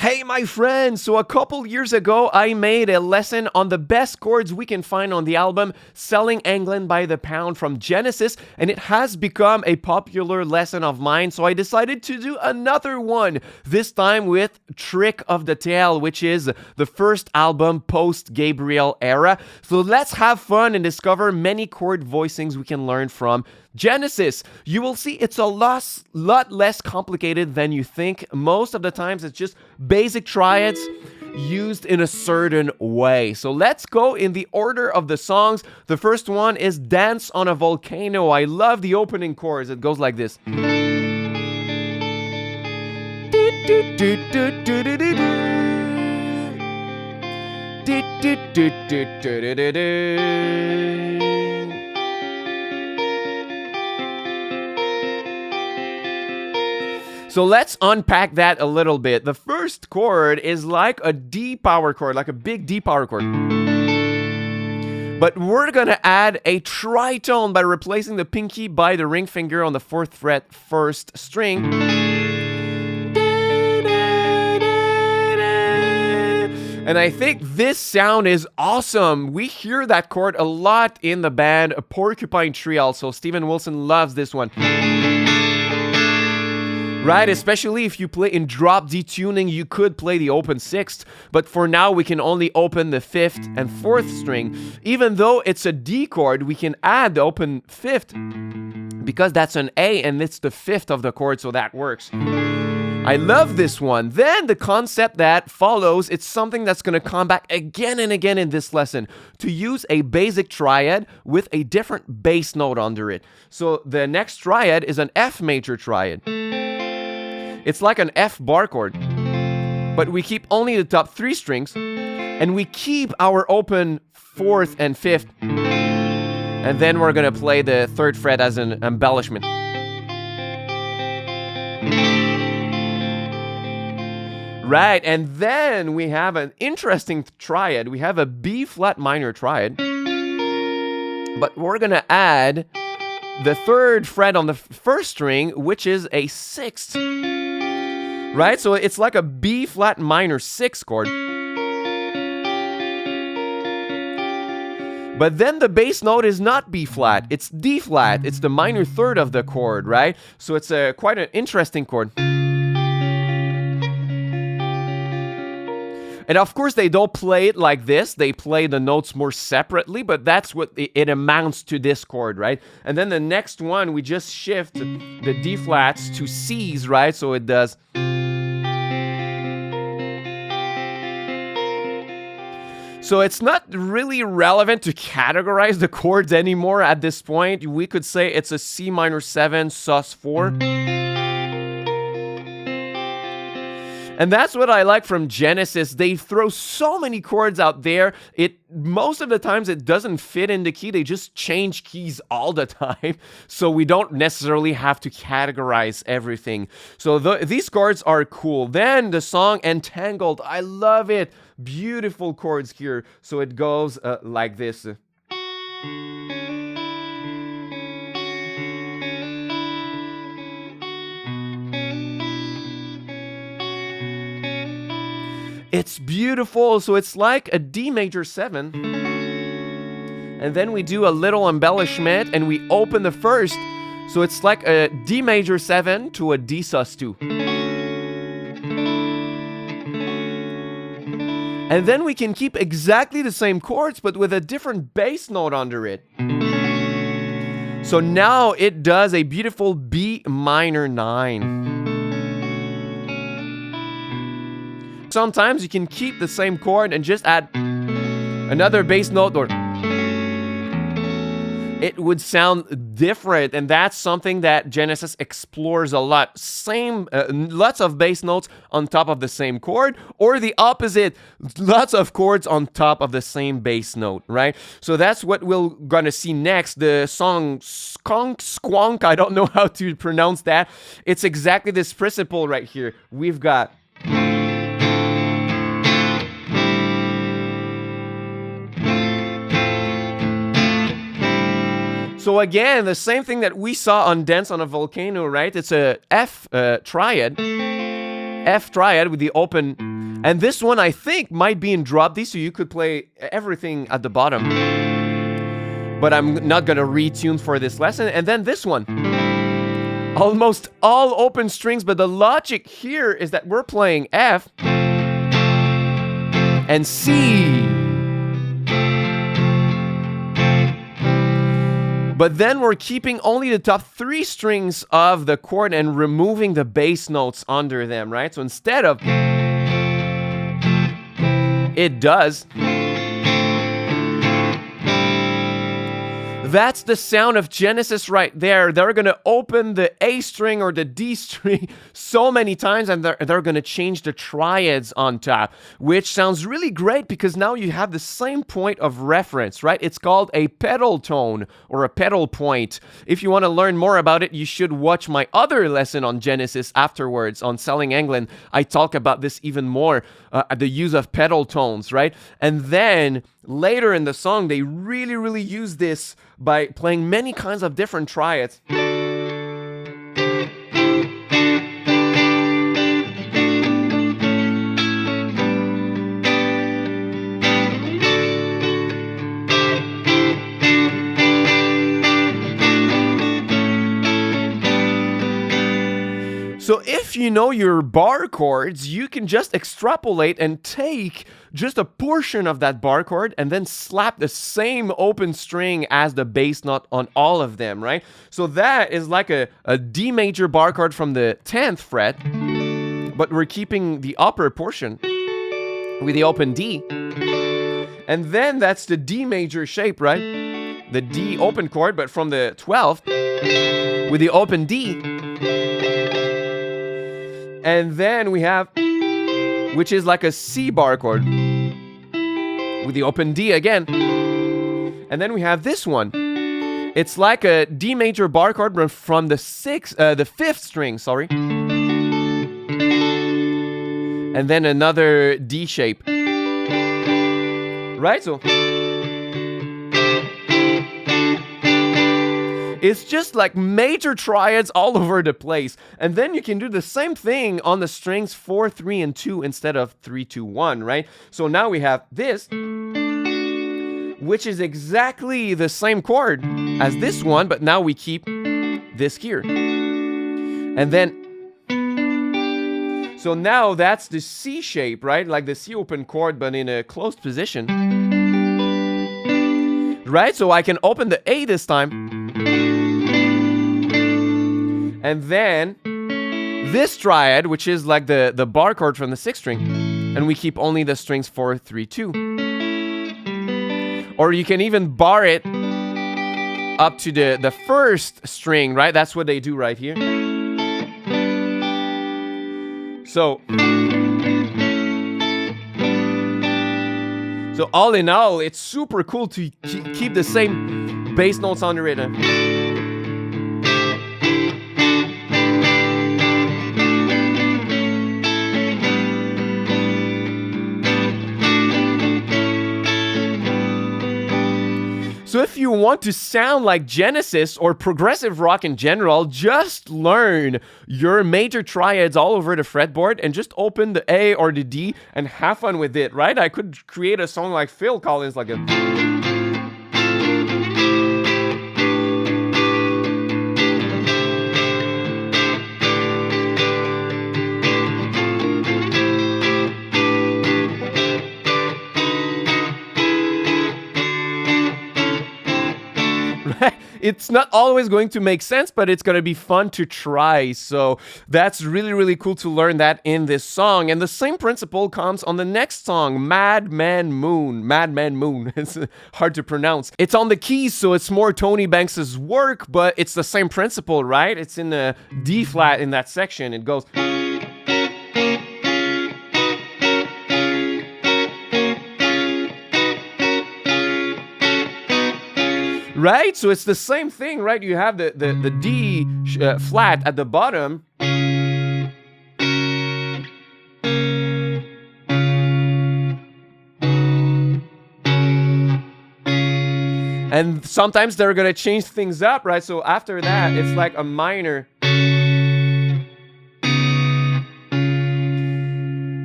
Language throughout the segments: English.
Hey my friends, so a couple years ago I made a lesson on the best chords we can find on the album Selling England by the Pound from Genesis, and it has become a popular lesson of mine, so I decided to do another one, this time with Trick of the Tail, which is the first album post-Gabriel era. So let's have fun and discover many chord voicings we can learn from Genesis. You will see it's a lot less complicated than you think. Most of the times it's just basic triads used in a certain way. So let's go in the order of the songs. The first one is Dance on a Volcano. I love the opening chorus. It goes like this. So let's unpack that a little bit. The first chord is like a D power chord, like a big D power chord. But we're gonna add a tritone by replacing the pinky by the ring finger on the 4th fret, 1st string. And I think this sound is awesome. We hear that chord a lot in the band Porcupine Tree also. Steven Wilson loves this one. Right, especially if you play in drop D tuning, you could play the open 6th, but for now we can only open the 5th and 4th string. Even though it's a D chord, we can add the open 5th because that's an A and it's the 5th of the chord, so that works. I love this one. Then the concept that follows, it's something that's going to come back again and again in this lesson, to use a basic triad with a different bass note under it. So the next triad is an F major triad. It's like an F bar chord, but we keep only the top 3 strings, and we keep our open 4th and 5th, and then we're gonna play the 3rd fret as an embellishment. Right, and then we have an interesting triad. We have a B flat minor triad, but we're gonna add the 3rd fret on the 1st string, which is a 6th. Right, so it's like a B flat minor 6 chord. But then the bass note is not B flat, it's D flat. It's the minor 3rd of the chord, right? So it's quite an interesting chord. And of course, they don't play it like this. They play the notes more separately, but that's what it amounts to, this chord, right? And then the next one, we just shift the D flats to C's, right? So it does. So it's not really relevant to categorize the chords anymore at this point. We could say it's a C minor 7, sus 4. And that's what I like from Genesis. They throw so many chords out there. Most of the times it doesn't fit in the key. They just change keys all the time. So we don't necessarily have to categorize everything. So these chords are cool. Then the song Entangled. I love it. Beautiful chords here. So it goes like this. It's beautiful. So it's like a D major 7. And then we do a little embellishment and we open the 1st. So it's like a D major 7 to a D sus 2. And then we can keep exactly the same chords, but with a different bass note under it. So now it does a beautiful B minor 9. Sometimes you can keep the same chord and just add another bass note, or it would sound different, and that's something that Genesis explores a lot. Lots of bass notes on top of the same chord, or the opposite, lots of chords on top of the same bass note, right? So that's what we're gonna see next. The song Skunk Squonk, I don't know how to pronounce that. It's exactly this principle right here. We've got So again, the same thing that we saw on Dance on a Volcano, right? It's a F triad with the open And this one, I think, might be in drop D, so you could play everything at the bottom. But I'm not gonna retune for this lesson. And then this one. Almost all open strings, but the logic here is that we're playing F and C. But then we're keeping only the top 3 strings of the chord and removing the bass notes under them, right? So instead of it does, that's the sound of Genesis right there. They're going to open the A string or the D string so many times, and they're going to change the triads on top, which sounds really great because now you have the same point of reference, right? It's called a pedal tone or a pedal point. If you want to learn more about it, you should watch my other lesson on Genesis afterwards on Selling England. I talk about this even more, the use of pedal tones, right? And then later in the song, they really use this by playing many kinds of different triads. So if you know your bar chords, you can just extrapolate and take just a portion of that bar chord and then slap the same open string as the bass note on all of them, right? So that is like a D major bar chord from the 10th fret, but we're keeping the upper portion with the open D. And then that's the D major shape, right? The D open chord, but from the 12th with the open D. And then we have, which is like a C bar chord with the open D again. And then we have this one. It's like a D major bar chord but from the 5th string, sorry. And then another D shape. Right? So it's just like major triads all over the place. And then you can do the same thing on the strings 4, 3, and 2 instead of 3, 2, 1, right? So now we have this, which is exactly the same chord as this one, but now we keep this here. And then, so now that's the C shape, right? Like the C open chord, but in a closed position. Right? So I can open the A this time. And then this triad, which is like the bar chord from the 6th string, and we keep only the strings 4, 3, 2. Or you can even bar it up to the 1st string, right? That's what they do right here. So all in all, it's super cool to keep the same bass notes on the rhythm. So if you want to sound like Genesis or progressive rock in general, just learn your major triads all over the fretboard and just open the A or the D and have fun with it, right? I could create a song like Phil Collins, like a... It's not always going to make sense, but it's going to be fun to try. So that's really cool to learn that in this song. And the same principle comes on the next song, Madman Moon. Madman Moon. It's hard to pronounce. It's on the keys, so it's more Tony Banks's work, but it's the same principle, right? It's in the D flat in that section. It goes... Right? So it's the same thing, right? You have the D flat at the bottom. And sometimes they're going to change things up, right? So after that, it's like a minor.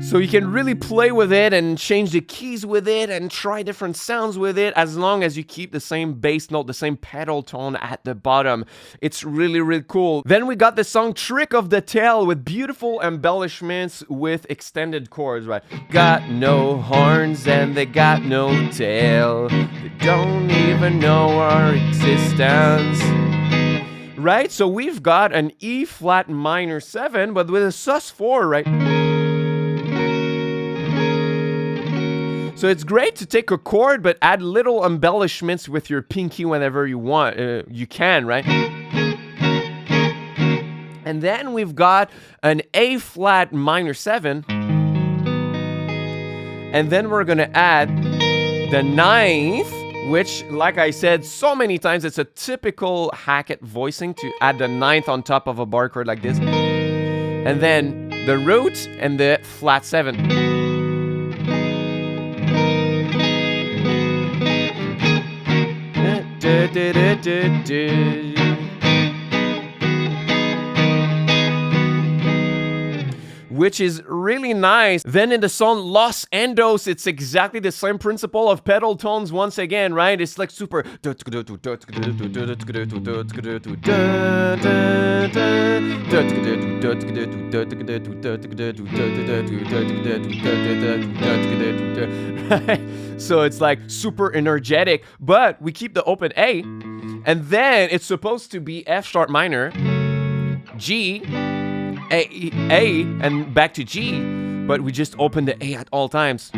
So you can really play with it and change the keys with it and try different sounds with it, as long as you keep the same bass note, the same pedal tone at the bottom. It's really, really cool. Then we got the song Trick of the Tail with beautiful embellishments with extended chords, right? Got no horns and they got no tail. They don't even know our existence. Right? So we've got an E flat minor 7, but with a sus4, right? So it's great to take a chord, but add little embellishments with your pinky whenever you want. You can, right? And then we've got an A flat minor 7. And then we're going to add the 9th, which, like I said so many times, it's a typical Hackett voicing to add the 9th on top of a bar chord like this. And then the root and the flat 7. Which is really nice. Then in the song Los Endos, it's exactly the same principle of pedal tones once again, right? It's like super. So it's like super energetic, but we keep the open A, and then it's supposed to be F sharp minor, G, A, and back to G, but we just open the A at all times.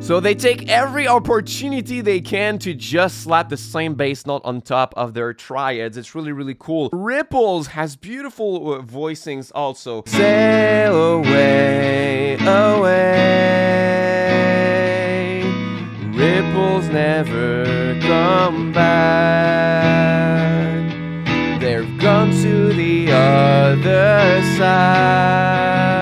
So they take every opportunity they can to just slap the same bass note on top of their triads. It's really, really cool. Ripples has beautiful voicings also. Sail away, away. Ripples never come back. They've gone to the other side.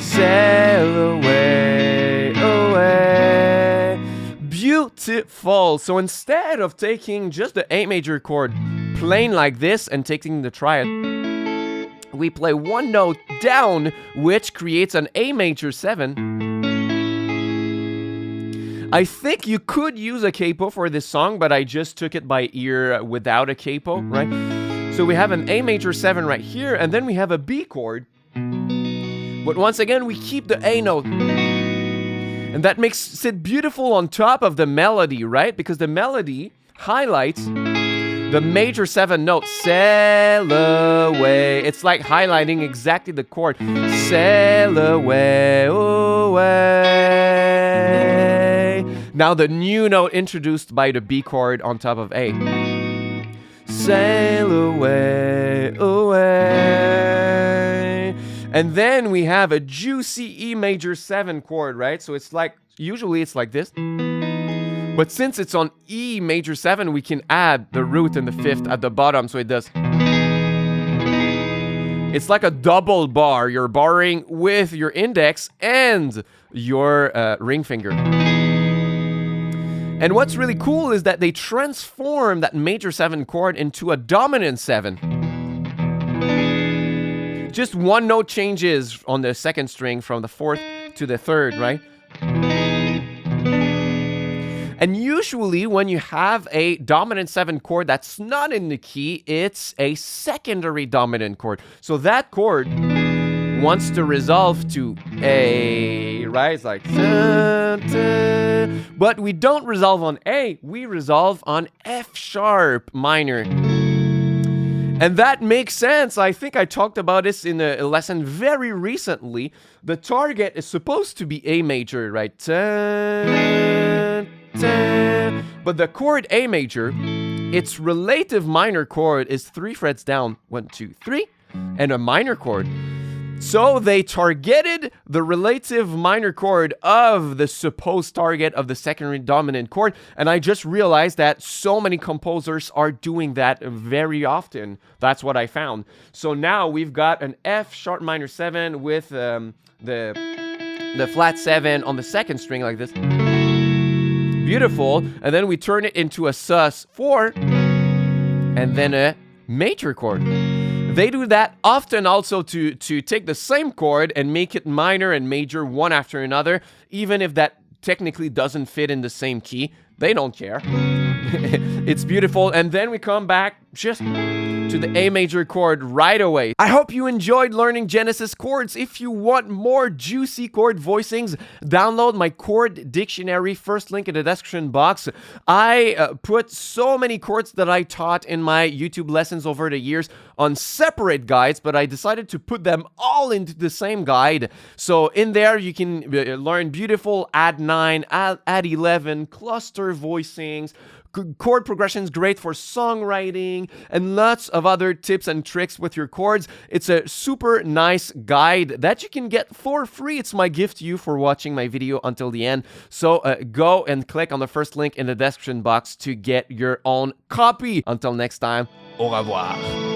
Sail away, away. Beautiful. So instead of taking just the A major chord plain like this and taking the triad, we play one note down, which creates an A major 7. I think you could use a capo for this song, but I just took it by ear without a capo, right? So we have an A major 7 right here, and then we have a B chord. But once again, we keep the A note. And that makes it beautiful on top of the melody, right? Because the melody highlights the major 7 note. Sail away. It's like highlighting exactly the chord. Sail away, away. Now the new note introduced by the B chord on top of A. Sail away, away. And then we have a juicy E major 7 chord, right? So it's like, usually it's like this. But since it's on E major 7, we can add the root and the 5th at the bottom, so it does. It's like a double bar. You're barring with your index and your ring finger. And what's really cool is that they transform that major 7 chord into a dominant 7. Just one note changes on the second string from the 4th to the 3rd, right? And usually when you have a dominant 7 chord that's not in the key, it's a secondary dominant chord. So that chord wants to resolve to A, right? It's like, dun, dun. But we don't resolve on A, we resolve on F sharp minor. And that makes sense. I think I talked about this in a lesson very recently. The target is supposed to be A major, right? Dun, dun. But the chord A major, its relative minor chord is 3 frets down, 1, 2, 3, and a minor chord. So they targeted the relative minor chord of the supposed target of the secondary dominant chord, and I just realized that so many composers are doing that very often. That's what I found. So now we've got an F sharp minor 7 with the flat 7 on the second string like this. Beautiful. And then we turn it into a sus4 and then a major chord. They do that often also to take the same chord and make it minor and major one after another, even if that technically doesn't fit in the same key. They don't care. It's beautiful. And then we come back just to the A major chord right away. I hope you enjoyed learning Genesis chords. If you want more juicy chord voicings, download my chord dictionary, first link in the description box. I put so many chords that I taught in my YouTube lessons over the years on separate guides, but I decided to put them all into the same guide. So in there, you can learn beautiful add 9, add 11, cluster voicings, chord progressions, great for songwriting, and lots of other tips and tricks with your chords. It's a super nice guide that you can get for free. It's my gift to you for watching my video until the end. So go and click on the first link in the description box to get your own copy. Until next time, au revoir.